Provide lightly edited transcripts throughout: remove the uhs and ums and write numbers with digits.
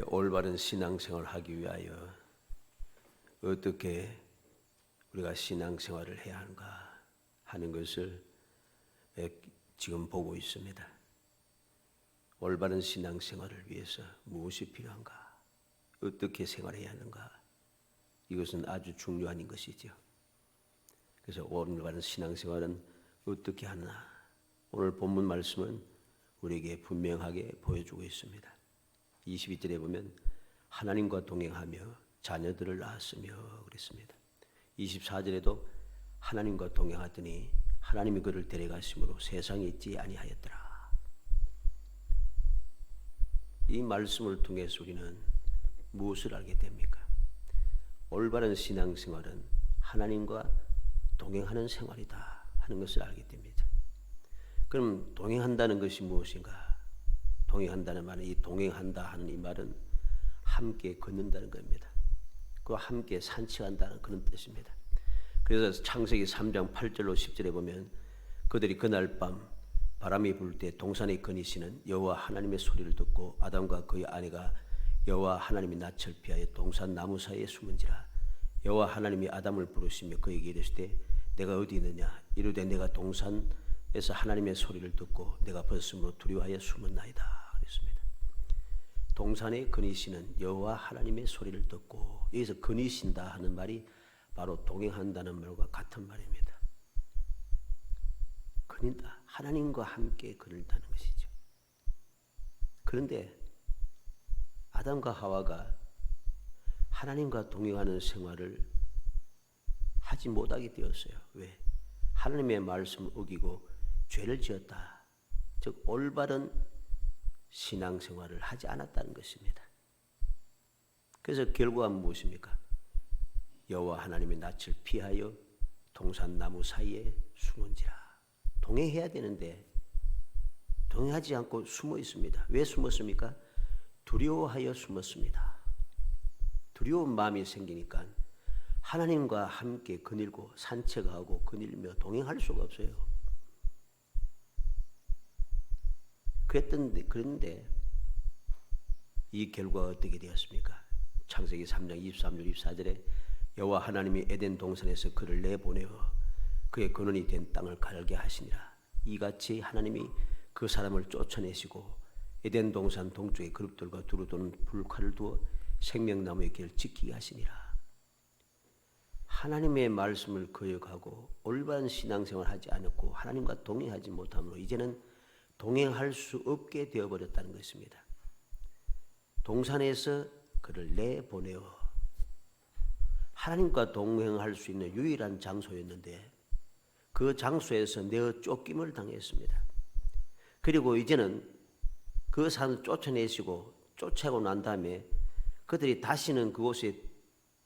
올바른 신앙생활을 하기 위하여 어떻게 우리가 신앙생활을 해야 하는가 하는 것을 지금 보고 있습니다. 올바른 신앙생활을 위해서 무엇이 필요한가? 어떻게 생활해야 하는가? 이것은 아주 중요한 것이죠. 그래서 올바른 신앙생활은 어떻게 하나? 오늘 본문 말씀은 우리에게 분명하게 보여주고 있습니다. 22절에 보면 하나님과 동행하며 자녀들을 낳았으며 그랬습니다. 24절에도 하나님과 동행하더니 하나님이 그를 데려가심으로 세상에 있지 아니하였더라. 이 말씀을 통해서 우리는 무엇을 알게 됩니까? 올바른 신앙생활은 하나님과 동행하는 생활이다 하는 것을 알게 됩니다. 그럼 동행한다는 것이 무엇인가? 동행한다는 말은 이 동행한다 하는 이 말은 함께 걷는다는 겁니다. 그와 함께 산책한다는 그런 뜻입니다. 그래서 창세기 3장 8절로 10절에 보면 그들이 그날 밤 바람이 불 때 동산에 거니시는 여호와 하나님의 소리를 듣고 아담과 그의 아내가 여호와 하나님이 낯을 피하여 동산 나무 사이에 숨은지라. 여호와 하나님이 아담을 부르시며 그에게 이르시되 내가 어디 있느냐? 이르되 내가 동산에서 하나님의 소리를 듣고 내가 벗음으로 두려워하여 숨었나이다. 그랬습니다. 동산에 거니시는 여호와 하나님의 소리를 듣고, 여기서 거니신다 하는 말이 바로 동행한다는 말과 같은 말입니다. 거닌다. 하나님과 함께 거닐다는 것이죠. 그런데 아담과 하와가 하나님과 동행하는 생활을 하지 못하게 되었어요. 왜? 하나님의 말씀을 어기고 죄를 지었다. 즉 올바른 신앙생활을 하지 않았다는 것입니다. 그래서 결과는 무엇입니까? 여호와 하나님의 낯을 피하여 동산 나무 사이에 숨은지라. 동행해야 되는데 동행하지 않고 숨어 있습니다. 왜 숨었습니까? 두려워하여 숨었습니다. 두려운 마음이 생기니까 하나님과 함께 거닐고 산책하고 거닐며 동행할 수가 없어요. 그런데 이 결과가 어떻게 되었습니까? 창세기 3장 23절 24절에 여호와 하나님이 에덴 동산에서 그를 내보내어 그의 근원이 된 땅을 갈게 하시니라. 이같이 하나님이 그 사람을 쫓아내시고 에덴 동산 동쪽의 그룹들과 두루 도는 불칼을 두어 생명나무의 길을 지키게 하시니라. 하나님의 말씀을 거역하고 올바른 신앙생활을 하지 않았고 하나님과 동행하지 못함으로 이제는 동행할 수 없게 되어버렸다는 것입니다. 동산에서 그를 내보내어 하나님과 동행할 수 있는 유일한 장소였는데 그 장소에서 내어 쫓김을 당했습니다. 그리고 이제는 그 산을 쫓아내시고 쫓아오고 난 다음에 그들이 다시는 그곳에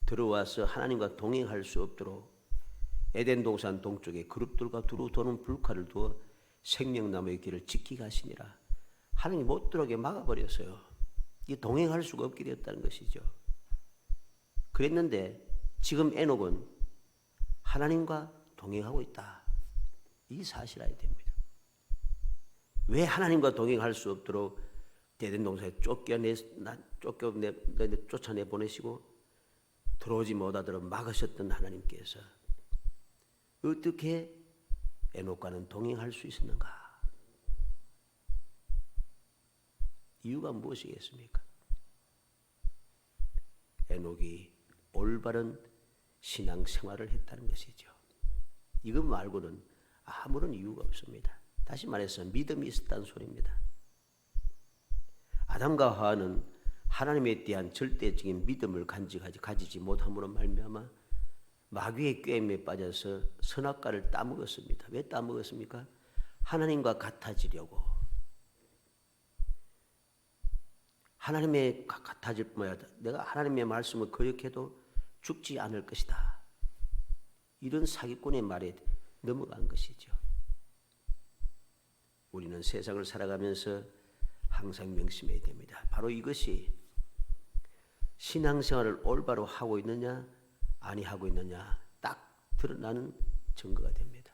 들어와서 하나님과 동행할 수 없도록 에덴 동산 동쪽에 그룹들과 두루 도는 불칼을 두어 생명나무의 길을 지키게 하시니라. 하나님이 못 들어오게 막아버렸어요. 이 동행할 수가 없게 되었다는 것이죠. 그랬는데 지금 에녹은 하나님과 동행하고 있다. 이 사실을 알아야 됩니다. 왜 하나님과 동행할 수 없도록 에덴 동산에 쫓아내 보내시고 들어오지 못하도록 막으셨던 하나님께서 어떻게 에녹과는 동행할 수 있었는가? 이유가 무엇이겠습니까? 에녹이 올바른 신앙생활을 했다는 것이죠. 이것 말고는 아무런 이유가 없습니다. 다시 말해서 믿음이 있었다는 소리입니다. 아담과 하와는 하나님에 대한 절대적인 믿음을 가지지 못함으로 말미암아 마귀의 꾀임에 빠져서 선악과를 따먹었습니다. 왜 따먹었습니까? 하나님과 같아지려고. 하나님의 같아질 뿐만 아니라 내가 하나님의 말씀을 거역해도 죽지 않을 것이다. 이런 사기꾼의 말에 넘어간 것이죠. 우리는 세상을 살아가면서 항상 명심해야 됩니다. 바로 이것이 신앙생활을 올바로 하고 있느냐 아니하고 있느냐 딱 드러나는 증거가 됩니다.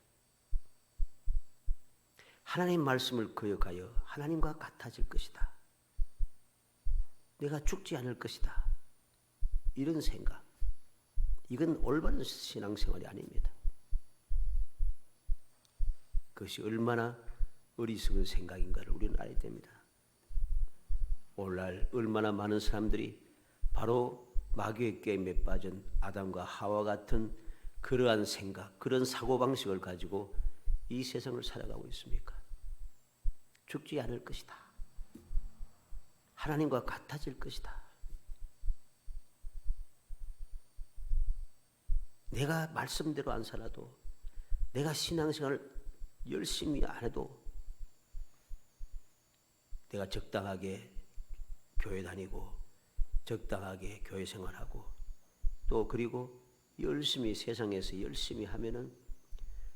하나님 말씀을 거역하여 하나님과 같아질 것이다. 내가 죽지 않을 것이다. 이런 생각. 이건 올바른 신앙생활이 아닙니다. 그것이 얼마나 어리석은 생각인가를 우리는 알아야 됩니다. 오늘날 얼마나 많은 사람들이 바로 마귀의 게임에 빠진 아담과 하와 같은 그러한 생각, 그런 사고방식을 가지고 이 세상을 살아가고 있습니까? 죽지 않을 것이다. 하나님과 같아질 것이다. 내가 말씀대로 안 살아도, 내가 신앙생활을 열심히 안 해도, 내가 적당하게 교회 다니고 적당하게 교회 생활하고 또 그리고 열심히 세상에서 열심히 하면은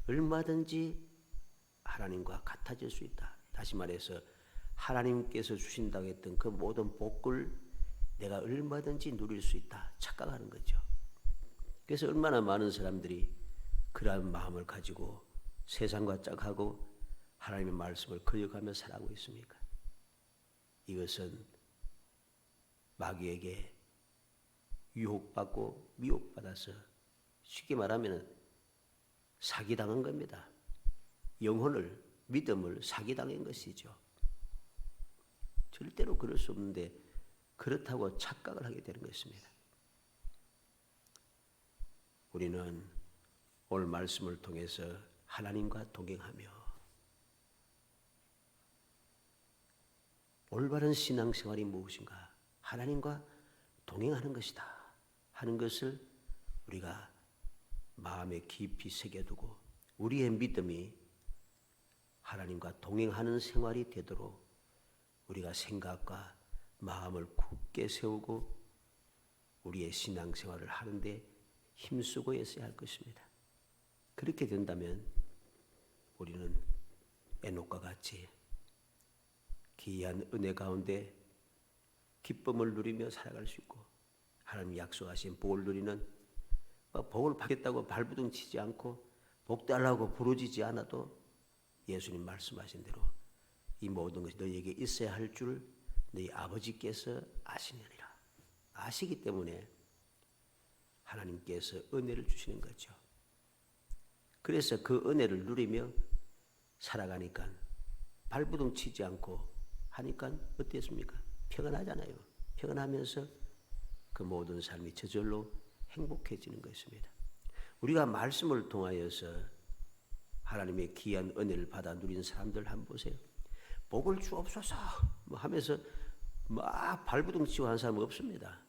얼마든지 하나님과 같아질 수 있다. 다시 말해서 하나님께서 주신다고 했던 그 모든 복을 내가 얼마든지 누릴 수 있다. 착각하는 거죠. 그래서 얼마나 많은 사람들이 그러한 마음을 가지고 세상과 짝하고 하나님의 말씀을 거역하며 살아가고 있습니까? 이것은 마귀에게 유혹받고 미혹받아서 쉽게 말하면 사기당한 겁니다. 영혼을, 믿음을 사기당한 것이죠. 절대로 그럴 수 없는데 그렇다고 착각을 하게 되는 것입니다. 우리는 오늘 말씀을 통해서 하나님과 동행하며 올바른 신앙생활이 무엇인가? 하나님과 동행하는 것이다 하는 것을 우리가 마음에 깊이 새겨두고 우리의 믿음이 하나님과 동행하는 생활이 되도록 우리가 생각과 마음을 굳게 세우고 우리의 신앙생활을 하는데 힘쓰고 있어야 할 것입니다. 그렇게 된다면 우리는 에녹과 같이 기이한 은혜 가운데 기쁨을 누리며 살아갈 수 있고 하나님 약속하신 복을 누리는 복을 받겠다고 발부둥 치지 않고 복 달라고 부르짖지 않아도 예수님 말씀하신 대로 이 모든 것이 너희에게 있어야 할 줄 너희 아버지께서 아시느니라. 아시기 때문에 하나님께서 은혜를 주시는 거죠. 그래서 그 은혜를 누리며 살아가니까 발부둥 치지 않고 하니까 어땠습니까? 평안하잖아요. 평안하면서 그 모든 삶이 저절로 행복해지는 것입니다. 우리가 말씀을 통하여서 하나님의 귀한 은혜를 받아 누린 사람들 한번 보세요. 복을 주옵소서 하면서 막 발부둥 치고 하는 사람은 없습니다.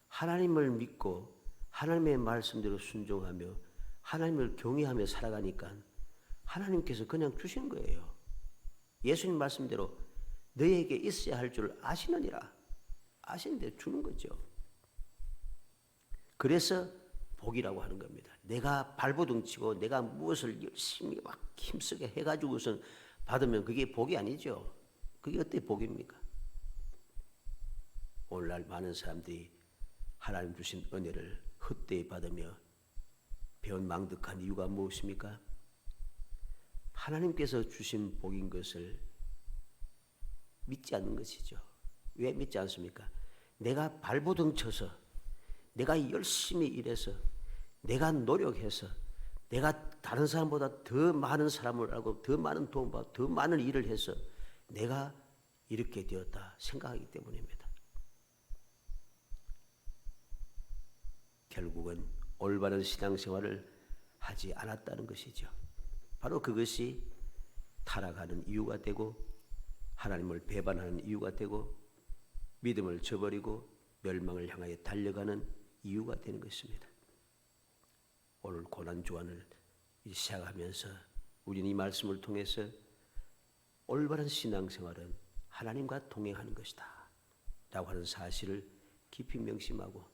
하나님을 믿고 하나님의 말씀대로 순종하며 하나님을 경외하며 살아가니까 하나님께서 그냥 주신 거예요. 예수님 말씀대로 너희에게 있어야 할 줄 아시느니라. 아시는데 주는 거죠. 그래서 복이라고 하는 겁니다. 내가 발버둥 치고 내가 무엇을 열심히 막 힘쓰게 해가지고선 받으면 그게 복이 아니죠. 그게 어떻게 복입니까? 오늘날 많은 사람들이 하나님 주신 은혜를 헛되이 받으며 배은망덕한 이유가 무엇입니까? 하나님께서 주신 복인 것을 믿지 않는 것이죠. 왜 믿지 않습니까? 내가 발버둥 쳐서 내가 열심히 일해서 내가 노력해서 내가 다른 사람보다 더 많은 사람을 알고 더 많은 도움을 받고 더 많은 일을 해서 내가 이렇게 되었다 생각하기 때문입니다. 결국은 올바른 신앙생활을 하지 않았다는 것이죠. 바로 그것이 타락하는 이유가 되고 하나님을 배반하는 이유가 되고 믿음을 저버리고 멸망을 향하여 달려가는 이유가 되는 것입니다. 오늘 고난주간을 시작하면서 우리는 이 말씀을 통해서 올바른 신앙생활은 하나님과 동행하는 것이다 라고 하는 사실을 깊이 명심하고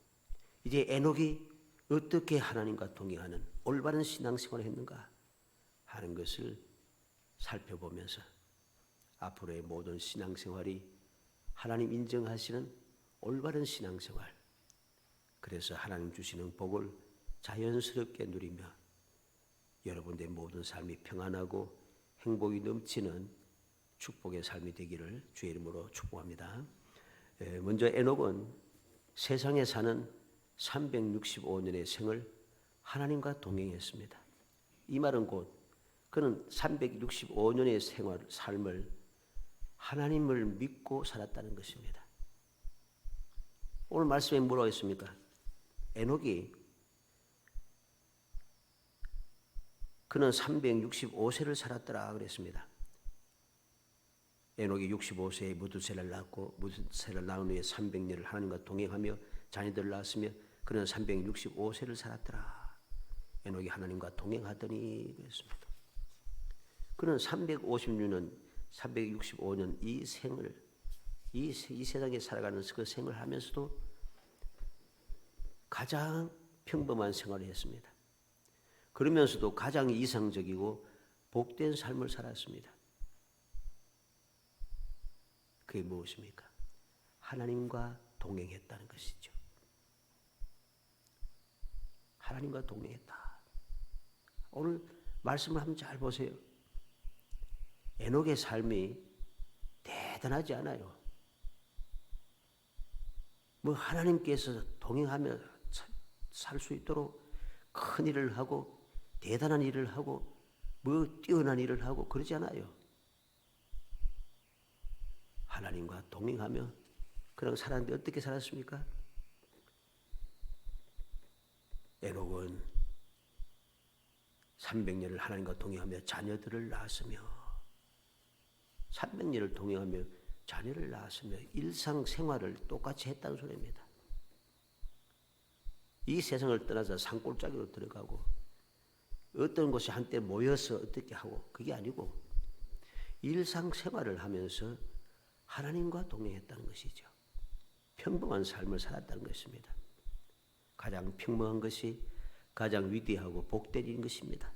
이제 에녹이 어떻게 하나님과 동행하는 올바른 신앙생활을 했는가 하는 것을 살펴보면서 앞으로의 모든 신앙생활이 하나님 인정하시는 올바른 신앙생활, 그래서 하나님 주시는 복을 자연스럽게 누리며 여러분의 모든 삶이 평안하고 행복이 넘치는 축복의 삶이 되기를 주의 이름으로 축복합니다. 먼저 에녹은 세상에 사는 365년의 생을 하나님과 동행했습니다. 이 말은 곧 그는 365년의 삶을 하나님을 믿고 살았다는 것입니다. 오늘 말씀에 뭐라고 했습니까? 에녹이 그는 365세를 살았더라 그랬습니다. 에녹이 65세에 무두셀을 낳고 무두셀을 낳은 후에 300년을 하나님과 동행하며 자녀들을 낳았으며 그는 365세를 살았더라. 에녹이 하나님과 동행하더니 그랬습니다. 그는 365년 이 생을 이 세상에 살아가는 그 생을 하면서도 가장 평범한 생활을 했습니다. 그러면서도 가장 이상적이고 복된 삶을 살았습니다. 그게 무엇입니까? 하나님과 동행했다는 것이죠. 하나님과 동행했다. 오늘 말씀을 한번 잘 보세요. 에녹의 삶이 대단하지 않아요. 뭐 하나님께서 동행하며 살 수 있도록 큰 일을 하고 대단한 일을 하고 뭐 뛰어난 일을 하고 그러지 않아요. 하나님과 동행하며 그냥 살았는데 어떻게 살았습니까? 에녹은 300년을 하나님과 동행하며 자녀들을 낳았으며 300년을 동행하며 자녀를 낳았으며 일상생활을 똑같이 했다는 소리입니다. 이 세상을 떠나서 산골짜기로 들어가고 어떤 곳이 한때 모여서 어떻게 하고 그게 아니고 일상생활을 하면서 하나님과 동행했다는 것이죠. 평범한 삶을 살았다는 것입니다. 가장 평범한 것이 가장 위대하고 복된 일인 것입니다.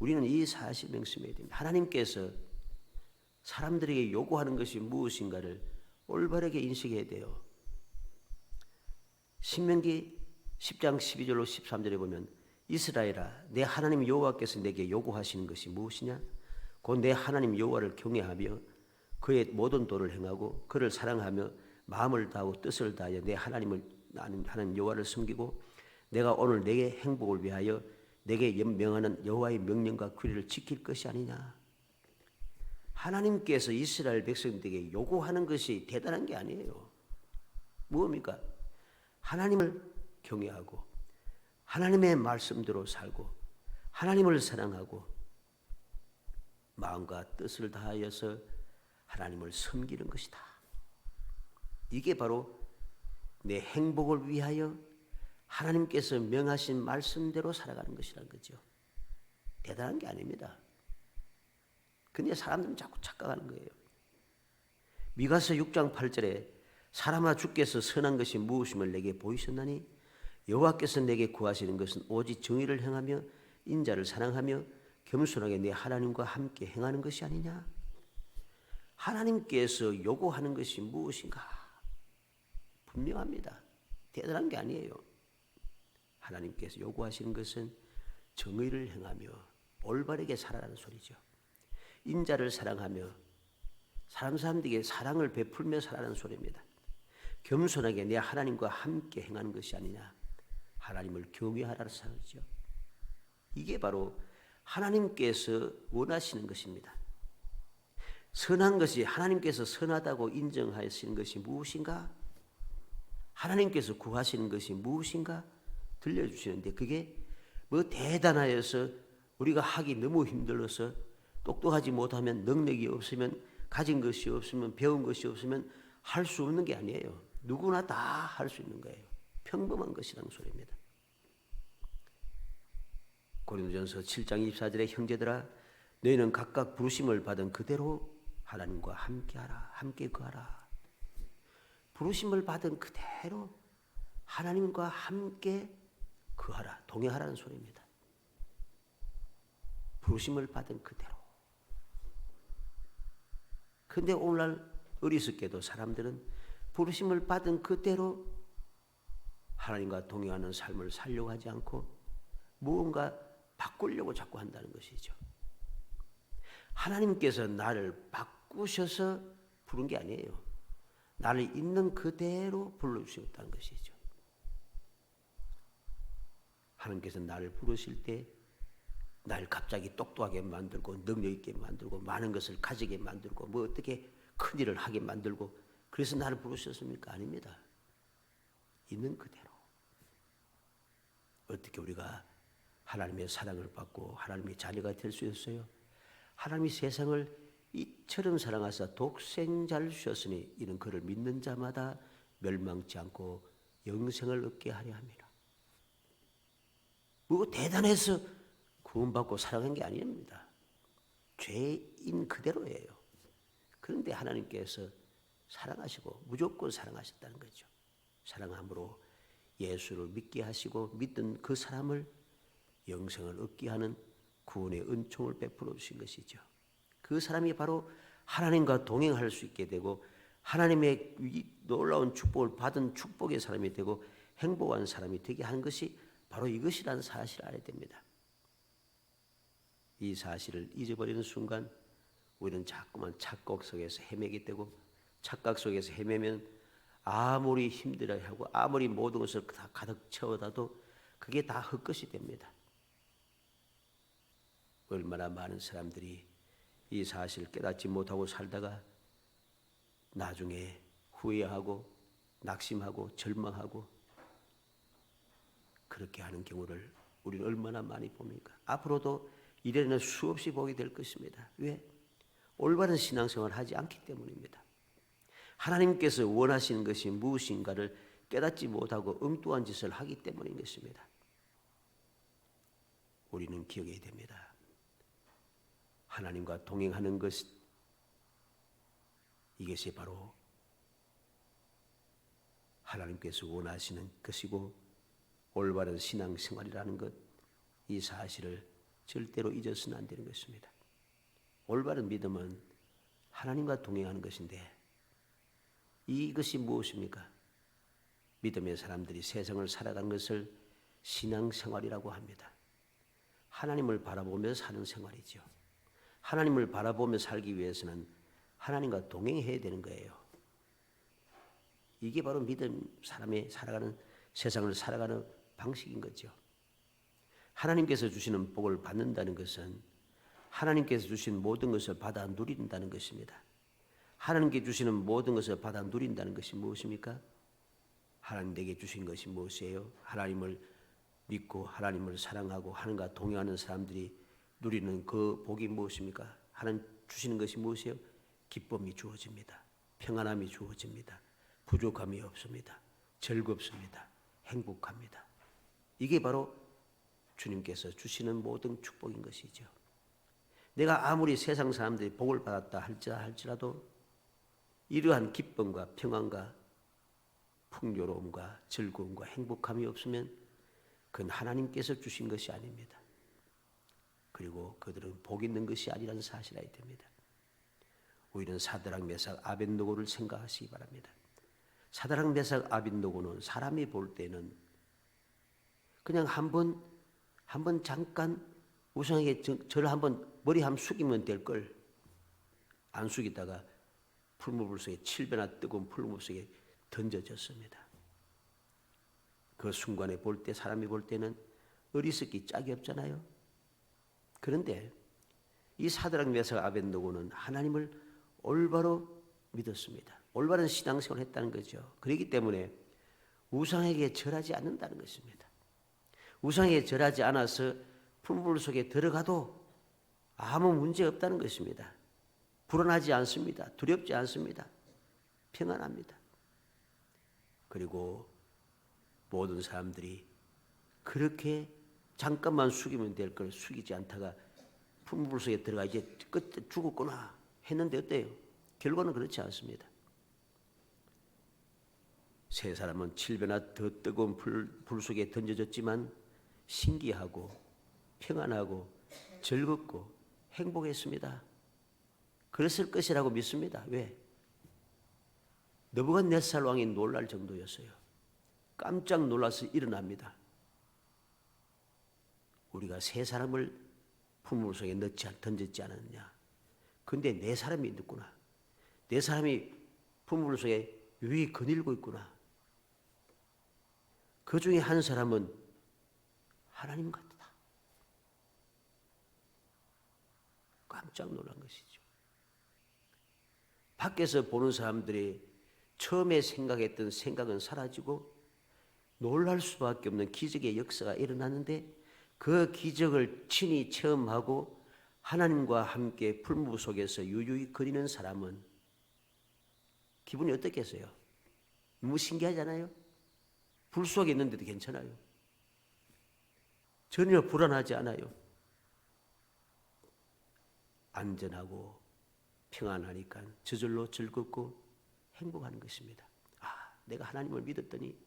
우리는 이 사실을 명심해야 됩니다. 하나님께서 사람들에게 요구하는 것이 무엇인가를 올바르게 인식해야 돼요. 신명기 10장 12절로 13절에 보면 이스라엘아 내 하나님 여호와께서 내게 요구하시는 것이 무엇이냐? 곧 내 하나님 여호와를 경외하며 그의 모든 도를 행하고 그를 사랑하며 마음을 다하고 뜻을 다하여 내 하나님 여호와를 섬기고 내가 오늘 내게 행복을 위하여 내게 명하는 여호와의 명령과 규례를 지킬 것이 아니냐. 하나님께서 이스라엘 백성들에게 요구하는 것이 대단한 게 아니에요. 무엇입니까? 하나님을 경외하고 하나님의 말씀대로 살고 하나님을 사랑하고 마음과 뜻을 다하여서 하나님을 섬기는 것이다. 이게 바로 내 행복을 위하여 하나님께서 명하신 말씀대로 살아가는 것이라는 거죠. 대단한 게 아닙니다. 근데 사람들은 자꾸 착각하는 거예요. 미가서 6장 8절에 사람아 주께서 선한 것이 무엇임을 내게 보이셨나니 여호와께서 내게 구하시는 것은 오직 정의를 행하며 인자를 사랑하며 겸손하게 내 하나님과 함께 행하는 것이 아니냐. 하나님께서 요구하는 것이 무엇인가? 분명합니다. 대단한 게 아니에요. 하나님께서 요구하시는 것은 정의를 행하며 올바르게 살아라는 소리죠. 인자를 사랑하며 사람들에게 사랑을 베풀며 살아라는 소리입니다. 겸손하게 내 하나님과 함께 행하는 것이 아니냐. 하나님을 경외하라는 소리죠. 이게 바로 하나님께서 원하시는 것입니다. 선한 것이 하나님께서 선하다고 인정하시는 것이 무엇인가? 하나님께서 구하시는 것이 무엇인가? 들려주시는데 그게 뭐 대단하여서 우리가 하기 너무 힘들어서 똑똑하지 못하면 능력이 없으면 가진 것이 없으면 배운 것이 없으면 할 수 없는 게 아니에요. 누구나 다 할 수 있는 거예요. 평범한 것이라는 소리입니다. 고린도전서 7장 24절에 형제들아 너희는 각각 부르심을 받은 그대로 하나님과 함께하라. 함께 거하라. 부르심을 받은 그대로 하나님과 함께 거하라. 동행하라는 소리입니다. 부르심을 받은 그대로. 근데 오늘날 어리석게도 사람들은 부르심을 받은 그대로 하나님과 동행하는 삶을 살려고 하지 않고 무언가 바꾸려고 자꾸 한다는 것이죠. 하나님께서 나를 바꾸셔서 부른 게 아니에요. 나를 있는 그대로 불러주셨다는 것이죠. 하나님께서 나를 부르실 때 날 갑자기 똑똑하게 만들고 능력 있게 만들고 많은 것을 가지게 만들고 뭐 어떻게 큰일을 하게 만들고 그래서 나를 부르셨습니까? 아닙니다. 있는 그대로. 어떻게 우리가 하나님의 사랑을 받고 하나님의 자녀가 될 수 있어요? 하나님이 세상을 이처럼 사랑하사 독생자를 주셨으니 이는 그를 믿는 자마다 멸망치 않고 영생을 얻게 하려 함이라. 뭐 대단해서 구원받고 사랑한 게 아닙니다. 죄인 그대로예요. 그런데 하나님께서 사랑하시고 무조건 사랑하셨다는 거죠. 사랑함으로 예수를 믿게 하시고 믿던 그 사람을 영생을 얻게 하는 구원의 은총을 베풀어 주신 것이죠. 그 사람이 바로 하나님과 동행할 수 있게 되고 하나님의 놀라운 축복을 받은 축복의 사람이 되고 행복한 사람이 되게 하는 것이 바로 이것이라는 사실을 알아야 됩니다. 이 사실을 잊어버리는 순간 우리는 자꾸만 착각 속에서 헤매게 되고 착각 속에서 헤매면 아무리 힘들어하고 아무리 모든 것을 다 가득 채워다도 그게 다 헛것이 됩니다. 얼마나 많은 사람들이 이 사실을 깨닫지 못하고 살다가 나중에 후회하고 낙심하고 절망하고 그렇게 하는 경우를 우리는 얼마나 많이 봅니까? 앞으로도 이래는 수없이 보게 될 것입니다. 왜? 올바른 신앙생활을 하지 않기 때문입니다. 하나님께서 원하시는 것이 무엇인가를 깨닫지 못하고 엉뚱한 짓을 하기 때문인 것입니다. 우리는 기억해야 됩니다. 하나님과 동행하는 것, 이것이 바로 하나님께서 원하시는 것이고 올바른 신앙생활이라는 것, 이 사실을 절대로 잊어서는 안 되는 것입니다. 올바른 믿음은 하나님과 동행하는 것인데 이것이 무엇입니까? 믿음의 사람들이 세상을 살아가는 것을 신앙생활이라고 합니다. 하나님을 바라보며 사는 생활이죠. 하나님을 바라보며 살기 위해서는 하나님과 동행해야 되는 거예요. 이게 바로 믿음 사람의 살아가는 세상을 살아가는 방식인 거죠. 하나님께서 주시는 복을 받는다는 것은 하나님께서 주신 모든 것을 받아 누린다는 것입니다. 하나님께 주시는 모든 것을 받아 누린다는 것이 무엇입니까? 하나님 내게 주신 것이 무엇이에요? 하나님을 믿고 하나님을 사랑하고 하나님과 동행하는 사람들이 누리는 그 복이 무엇입니까? 하나님 주시는 것이 무엇이에요? 기쁨이 주어집니다. 평안함이 주어집니다. 부족함이 없습니다. 즐겁습니다. 행복합니다. 이게 바로 주님께서 주시는 모든 축복인 것이죠. 내가 아무리 세상 사람들이 복을 받았다 할지라도 이러한 기쁨과 평안과 풍요로움과 즐거움과 행복함이 없으면 그건 하나님께서 주신 것이 아닙니다. 그리고 그들은 복 있는 것이 아니라는 사실을 알아야 됩니다. 우리는 사드락 메삭 아벳노고를 생각하시기 바랍니다. 사드락 메삭 아벳노고는 사람이 볼 때는 그냥 한번 잠깐 우상에게 저를 한번 머리 한번 숙이면 될 걸 안 숙이다가 풀무불 속에 7배나 뜨거운 풀무불 속에 던져졌습니다. 그 순간에 볼 때 사람이 볼 때는 어리석기 짝이 없잖아요. 그런데 이 사드락 메삭 아벳노고는 하나님을 올바로 믿었습니다. 올바른 신앙생활을 했다는 거죠. 그렇기 때문에 우상에게 절하지 않는다는 것입니다. 우상에게 절하지 않아서 풀무불 속에 들어가도 아무 문제 없다는 것입니다. 불안하지 않습니다. 두렵지 않습니다. 평안합니다. 그리고 모든 사람들이 그렇게 잠깐만 숙이면 될 걸 숙이지 않다가 풀무불 속에 들어가 이제 끝에 죽었구나 했는데 어때요? 결과는 그렇지 않습니다. 세 사람은 7배나 더 뜨거운 불 속에 던져졌지만 신기하고 평안하고 즐겁고 행복했습니다. 그랬을 것이라고 믿습니다. 왜? 느부갓네살 왕이 놀랄 정도였어요. 깜짝 놀라서 일어납니다. 우리가 세 사람을 풀무불 속에 던졌지 않았느냐. 근데 네 사람이 있구나. 네 사람이 풀무불 속에 유유히 거닐고 있구나. 그 중에 한 사람은 하나님 같다. 깜짝 놀란 것이죠. 밖에서 보는 사람들이 처음에 생각했던 생각은 사라지고 놀랄 수밖에 없는 기적의 역사가 일어났는데 그 기적을 친히 체험하고 하나님과 함께 풀무 속에서 유유히 거리는 사람은 기분이 어떻겠어요? 너무 신기하잖아요. 불 속에 있는데도 괜찮아요. 전혀 불안하지 않아요. 안전하고 평안하니까 저절로 즐겁고 행복한 것입니다. 아, 내가 하나님을 믿었더니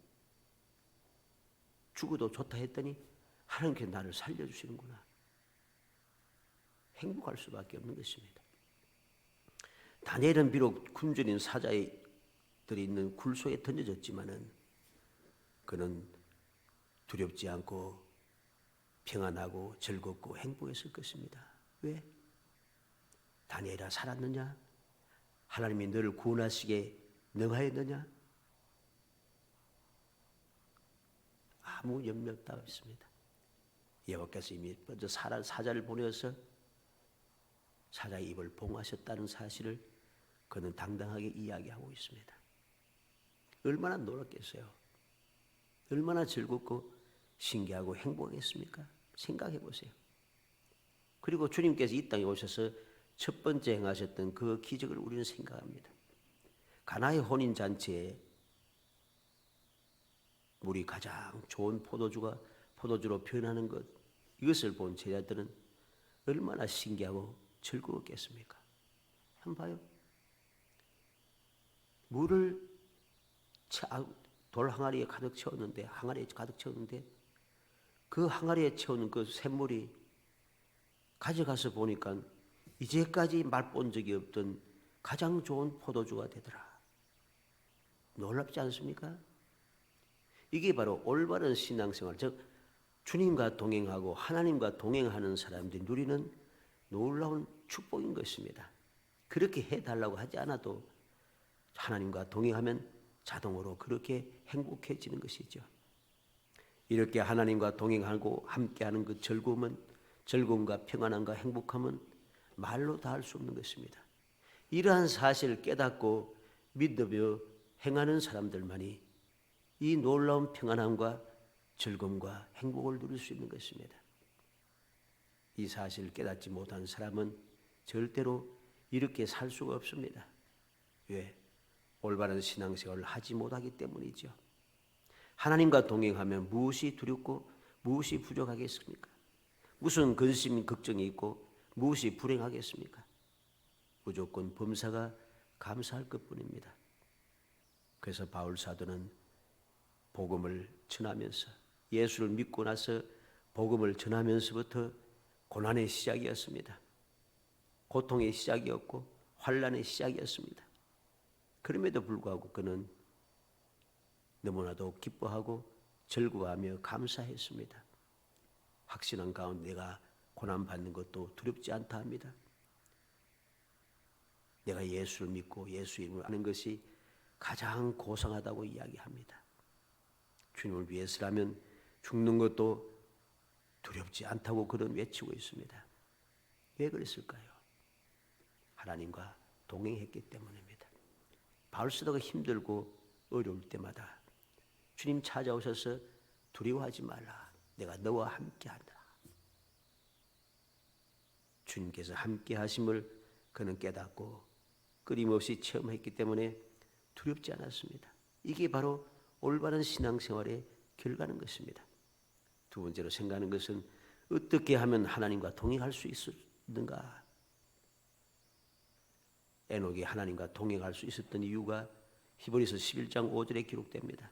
죽어도 좋다 했더니 하나님께서 나를 살려주시는구나. 행복할 수밖에 없는 것입니다. 다니엘은 비록 굶주린 사자들이 있는 굴 속에 던져졌지만은 그는 두렵지 않고 평안하고 즐겁고 행복했을 것입니다. 왜? 다니엘아 살았느냐? 하나님이 너를 구원하시게 능하였느냐? 아무 염려 따위 없습니다. 여호와께서 이미 먼저 사자를 보내어서 사자의 입을 봉하셨다는 사실을 그는 당당하게 이야기하고 있습니다. 얼마나 놀랐겠어요? 얼마나 즐겁고 신기하고 행복했습니까? 생각해 보세요. 그리고 주님께서 이 땅에 오셔서 첫 번째 행하셨던 그 기적을 우리는 생각합니다. 가나의 혼인잔치에 물이 가장 좋은 포도주로 변하는 것, 이것을 본 제자들은 얼마나 신기하고 즐거웠겠습니까? 한번 봐요. 물을 돌 항아리에 가득 채웠는데 그 항아리에 채우는 그 샘물이 가져가서 보니까 이제까지 맛본 적이 없던 가장 좋은 포도주가 되더라. 놀랍지 않습니까? 이게 바로 올바른 신앙생활, 즉 주님과 동행하고 하나님과 동행하는 사람들이 누리는 놀라운 축복인 것입니다. 그렇게 해달라고 하지 않아도 하나님과 동행하면 자동으로 그렇게 행복해지는 것이죠. 이렇게 하나님과 동행하고 함께하는 그 즐거움과 평안함과 행복함은 말로 다 할 수 없는 것입니다. 이러한 사실을 깨닫고 믿으며 행하는 사람들만이 이 놀라운 평안함과 즐거움과 행복을 누릴 수 있는 것입니다. 이 사실을 깨닫지 못한 사람은 절대로 이렇게 살 수가 없습니다. 왜? 올바른 신앙생활을 하지 못하기 때문이죠. 하나님과 동행하면 무엇이 두렵고 무엇이 부족하겠습니까? 무슨 근심, 걱정이 있고 무엇이 불행하겠습니까? 무조건 범사가 감사할 것뿐입니다. 그래서 바울 사도는 복음을 전하면서 예수를 믿고 나서 복음을 전하면서부터 고난의 시작이었습니다. 고통의 시작이었고 환난의 시작이었습니다. 그럼에도 불구하고 그는 너무나도 기뻐하고 즐거워하며 감사했습니다. 확신한 가운데 내가 고난받는 것도 두렵지 않다 합니다. 내가 예수를 믿고 예수 이름을 아는 것이 가장 고상하다고 이야기합니다. 주님을 위해서라면 죽는 것도 두렵지 않다고 그는 외치고 있습니다. 왜 그랬을까요? 하나님과 동행했기 때문입니다. 바울 사도가 힘들고 어려울 때마다 주님 찾아오셔서 두려워하지 말라. 내가 너와 함께한다. 주님께서 함께 하심을 그는 깨닫고 끊임없이 체험했기 때문에 두렵지 않았습니다. 이게 바로 올바른 신앙생활의 결과는 것입니다. 두 번째로 생각하는 것은 어떻게 하면 하나님과 동행할 수 있었는가? 에녹이 하나님과 동행할 수 있었던 이유가 히브리서 11장 5절에 기록됩니다.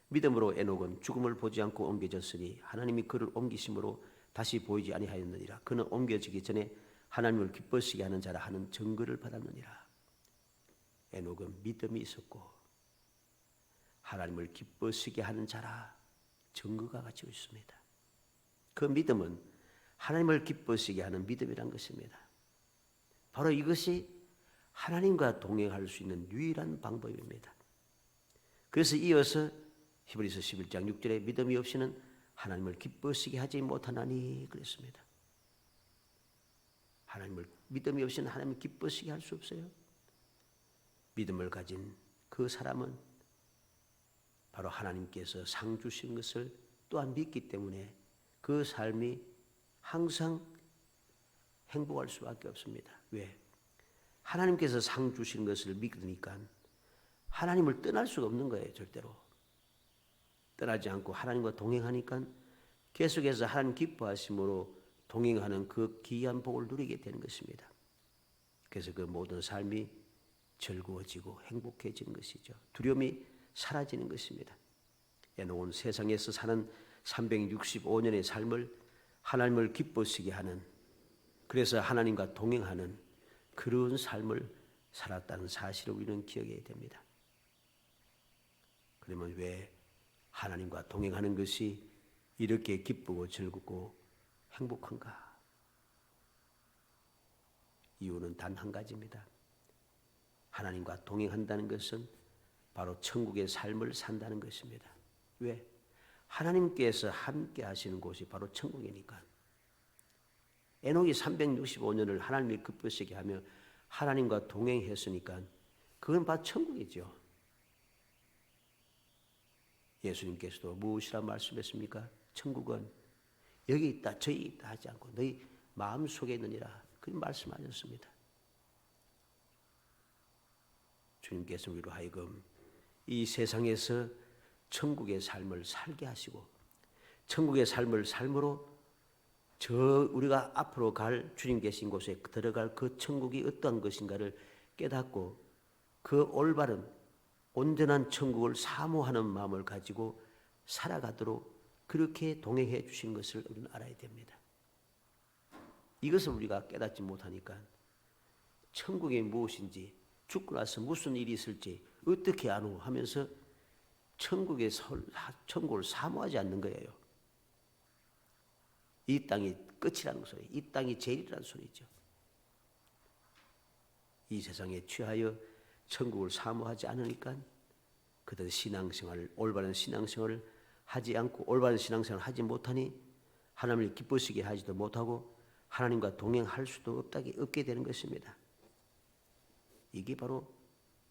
믿음으로 에녹은 죽음을 보지 않고 옮겨졌으니 하나님이 그를 옮기심으로 다시 보이지 아니하였느니라. 그는 옮겨지기 전에 하나님을 기뻐시게 하는 자라 하는 증거를 받았느니라. 에녹은 믿음이 있었고 하나님을 기뻐시게 하는 자라 증거가 가지고 있습니다. 그 믿음은 하나님을 기뻐시게 하는 믿음이란 것입니다. 바로 이것이 하나님과 동행할 수 있는 유일한 방법입니다. 그래서 이어서 히브리서 11장 6절에 믿음이 없이는 하나님을 기쁘시게 하지 못하나니 그랬습니다. 하나님을 믿음이 없이는 하나님을 기쁘시게 할 수 없어요. 믿음을 가진 그 사람은 바로 하나님께서 상 주신 것을 또한 믿기 때문에 그 삶이 항상 행복할 수밖에 없습니다. 왜? 하나님께서 상 주신 것을 믿으니까 하나님을 떠날 수가 없는 거예요. 절대로. 떠나지 않고 하나님과 동행하니까 계속해서 하나님 기뻐하심으로 동행하는 그 귀한 복을 누리게 되는 것입니다. 그래서 그 모든 삶이 즐거워지고 행복해지는 것이죠. 두려움이 사라지는 것입니다. 에녹은 세상에서 사는 365년의 삶을 하나님을 기쁘시게 하는, 그래서 하나님과 동행하는 그런 삶을 살았다는 사실을 우리는 기억해야 됩니다. 그러면 왜 하나님과 동행하는 것이 이렇게 기쁘고 즐겁고 행복한가? 이유는 단 한 가지입니다. 하나님과 동행한다는 것은 바로 천국의 삶을 산다는 것입니다. 왜? 하나님께서 함께 하시는 곳이 바로 천국이니까. 에녹이 365년을 하나님을 기쁘시게 하며 하나님과 동행했으니까 그건 바로 천국이죠. 예수님께서도 무엇이라 말씀했습니까? 천국은 여기 있다 저기 있다 하지 않고 너희 마음속에 있느니라 그런 말씀하셨습니다. 주님께서 우리로 하여금 이 세상에서 천국의 삶을 살게 하시고 천국의 삶을 삶으로 우리가 앞으로 갈 주님 계신 곳에 들어갈 그 천국이 어떠한 것인가를 깨닫고 그 올바른 온전한 천국을 사모하는 마음을 가지고 살아가도록 그렇게 동행해 주신 것을 우리는 알아야 됩니다. 이것을 우리가 깨닫지 못하니까 천국이 무엇인지 죽고 나서 무슨 일이 있을지 어떻게 아노 하면서 천국을 사모하지 않는 거예요. 이 땅이 끝이라는 소리, 이 땅이 제일이라는 소리죠. 이 세상에 취하여 천국을 사모하지 않으니까 그들 신앙생활을 올바른 신앙생활을 하지 않고 올바른 신앙생활을 하지 못하니 하나님을 기쁘시게 하지도 못하고 하나님과 동행할 수도 없게 되는 것입니다. 이게 바로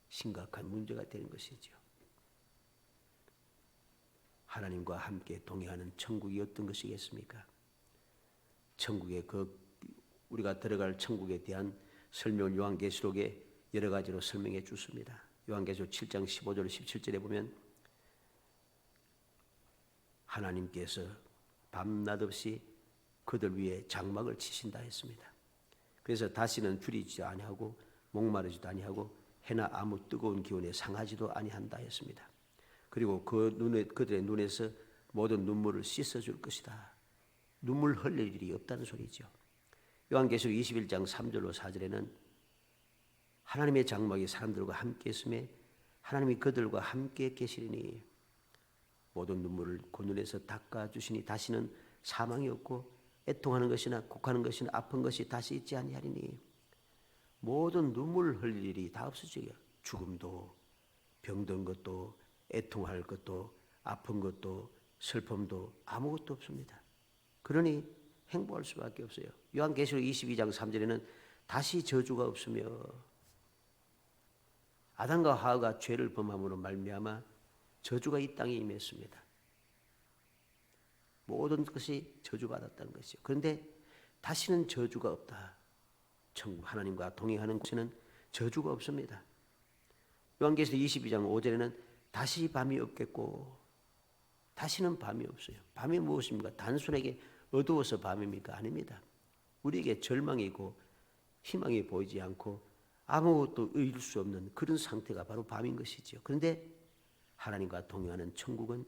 심각한 문제가 되는 것이죠. 하나님과 함께 동행하는 천국이 어떤 것이겠습니까? 천국의 우리가 들어갈 천국에 대한 설명을 요한계시록에 여러 가지로 설명해 주습니다. 요한계시록 7장 15절 17절에 보면 하나님께서 밤낮 없이 그들 위에 장막을 치신다 했습니다. 그래서 다시는 줄이지 아니하고 목마르지도 아니하고 해나 아무 뜨거운 기운에 상하지도 아니한다 했습니다. 그리고 그들의 눈에서 모든 눈물을 씻어줄 것이다. 눈물 흘릴 일이 없다는 소리죠. 요한계시록 21장 3절로 4절에는 하나님의 장막이 사람들과 함께 있음에 하나님이 그들과 함께 계시리니 모든 눈물을 그 눈에서 닦아주시니 다시는 사망이 없고 애통하는 것이나 곡하는 것이나 아픈 것이 다시 있지 아니하리니 모든 눈물 흘릴 일이 다 없어져요. 죽음도 병든 것도 애통할 것도 아픈 것도 슬픔도 아무것도 없습니다. 그러니 행복할 수밖에 없어요. 요한계시록 22장 3절에는 다시 저주가 없으며 아담과 하와가 죄를 범함으로 말미암아 저주가 이 땅에 임했습니다. 모든 것이 저주받았다는 것이죠. 그런데 다시는 저주가 없다. 천국 하나님과 동행하는 곳에는 저주가 없습니다. 요한계시록 22장 5절에는 다시 밤이 없겠고 다시는 밤이 없어요. 밤이 무엇입니까? 단순하게 어두워서 밤입니까? 아닙니다. 우리에게 절망이고 희망이 보이지 않고 아무것도 이룰 수 없는 그런 상태가 바로 밤인 것이죠. 그런데 하나님과 동행하는 천국은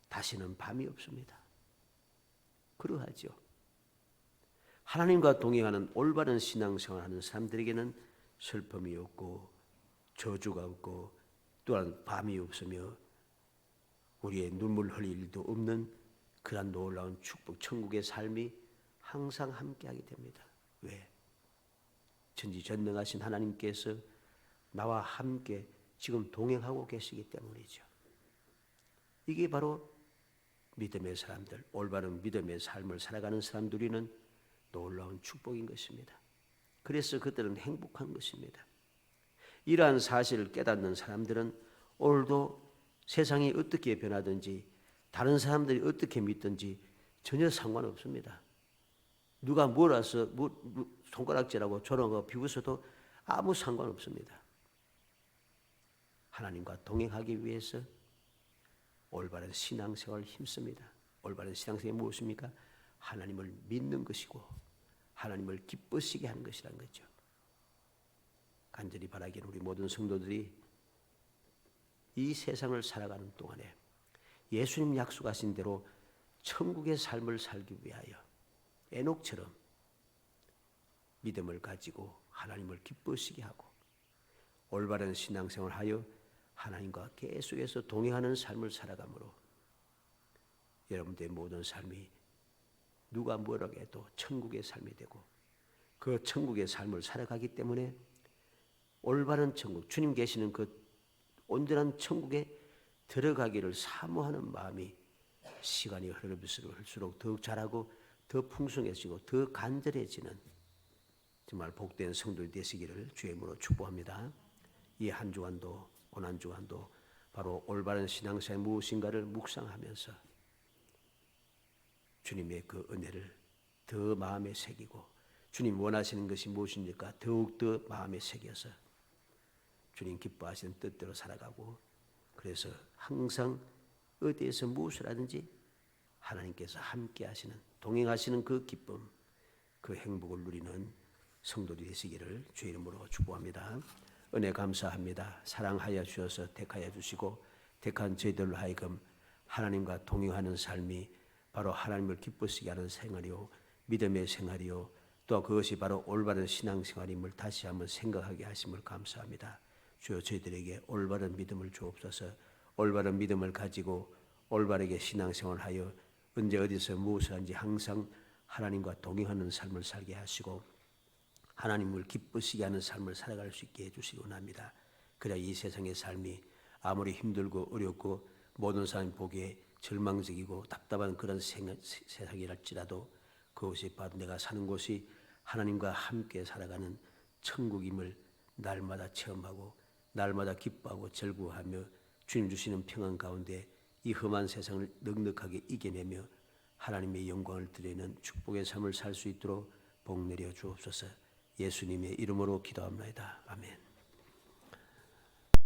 다시는 밤이 없습니다. 그러하죠. 하나님과 동행하는 올바른 신앙생활을 하는 사람들에게는 슬픔이 없고 저주가 없고 또한 밤이 없으며 우리의 눈물 흘릴 일도 없는 그런 놀라운 축복 천국의 삶이 항상 함께하게 됩니다. 왜? 전지전능하신 하나님께서 나와 함께 지금 동행하고 계시기 때문이죠. 이게 바로 믿음의 사람들, 올바른 믿음의 삶을 살아가는 사람들이는 놀라운 축복인 것입니다. 그래서 그들은 행복한 것입니다. 이러한 사실을 깨닫는 사람들은 오늘도 세상이 어떻게 변하든지 다른 사람들이 어떻게 믿든지 전혀 상관없습니다. 누가 몰아서 손가락질하고 저런 거 비웃어도 아무 상관없습니다. 하나님과 동행하기 위해서 올바른 신앙생활을 힘씁니다. 올바른 신앙생활이 무엇입니까? 하나님을 믿는 것이고 하나님을 기쁘시게 하는 것이라는 거죠. 간절히 바라기는 우리 모든 성도들이 이 세상을 살아가는 동안에 예수님 약속하신 대로 천국의 삶을 살기 위하여 에녹처럼 믿음을 가지고 하나님을 기쁘시게 하고 올바른 신앙생활을 하여 하나님과 계속해서 동행하는 삶을 살아가므로 여러분들의 모든 삶이 누가 뭐라고 해도 천국의 삶이 되고 그 천국의 삶을 살아가기 때문에 올바른 천국, 주님 계시는 그 온전한 천국에 들어가기를 사모하는 마음이 시간이 흐를수록 더욱 자라고 더 풍성해지고 더 간절해지는 정말 복된 성도들이 되시기를 주의 이름으로 축복합니다. 이 한 주간도 고난 주간도 바로 올바른 신앙생활 무엇인가를 묵상하면서 주님의 그 은혜를 더 마음에 새기고 주님 원하시는 것이 무엇입니까? 더욱더 마음에 새겨서 주님 기뻐하시는 뜻대로 살아가고 그래서 항상 어디에서 무엇을 하든지 하나님께서 함께 하시는 동행하시는 그 기쁨 그 행복을 누리는 성도들이 되시기를 주의 이름으로 축복합니다. 은혜 감사합니다. 사랑하여 주셔서 택하여 주시고 택한 저희들로 하여금 하나님과 동행하는 삶이 바로 하나님을 기쁘시게 하는 생활이요 믿음의 생활이요 또 그것이 바로 올바른 신앙생활임을 다시 한번 생각하게 하심을 감사합니다. 주여 저희들에게 올바른 믿음을 주옵소서. 올바른 믿음을 가지고 올바르게 신앙생활하여 언제 어디서 무엇을 하는지 항상 하나님과 동행하는 삶을 살게 하시고 하나님을 기쁘시게 하는 삶을 살아갈 수 있게 해주시기 원합니다. 그래야 이 세상의 삶이 아무리 힘들고 어렵고 모든 사람이 보기에 절망적이고 답답한 그런 세상이랄지라도 그것이 바로 내가 사는 곳이 하나님과 함께 살아가는 천국임을 날마다 체험하고 날마다 기뻐하고 즐거워하며 주님 주시는 평안 가운데 이 험한 세상을 넉넉하게 이겨내며 하나님의 영광을 드리는 축복의 삶을 살 수 있도록 복 내려 주옵소서. 예수님의 이름으로 기도합니다. 아멘.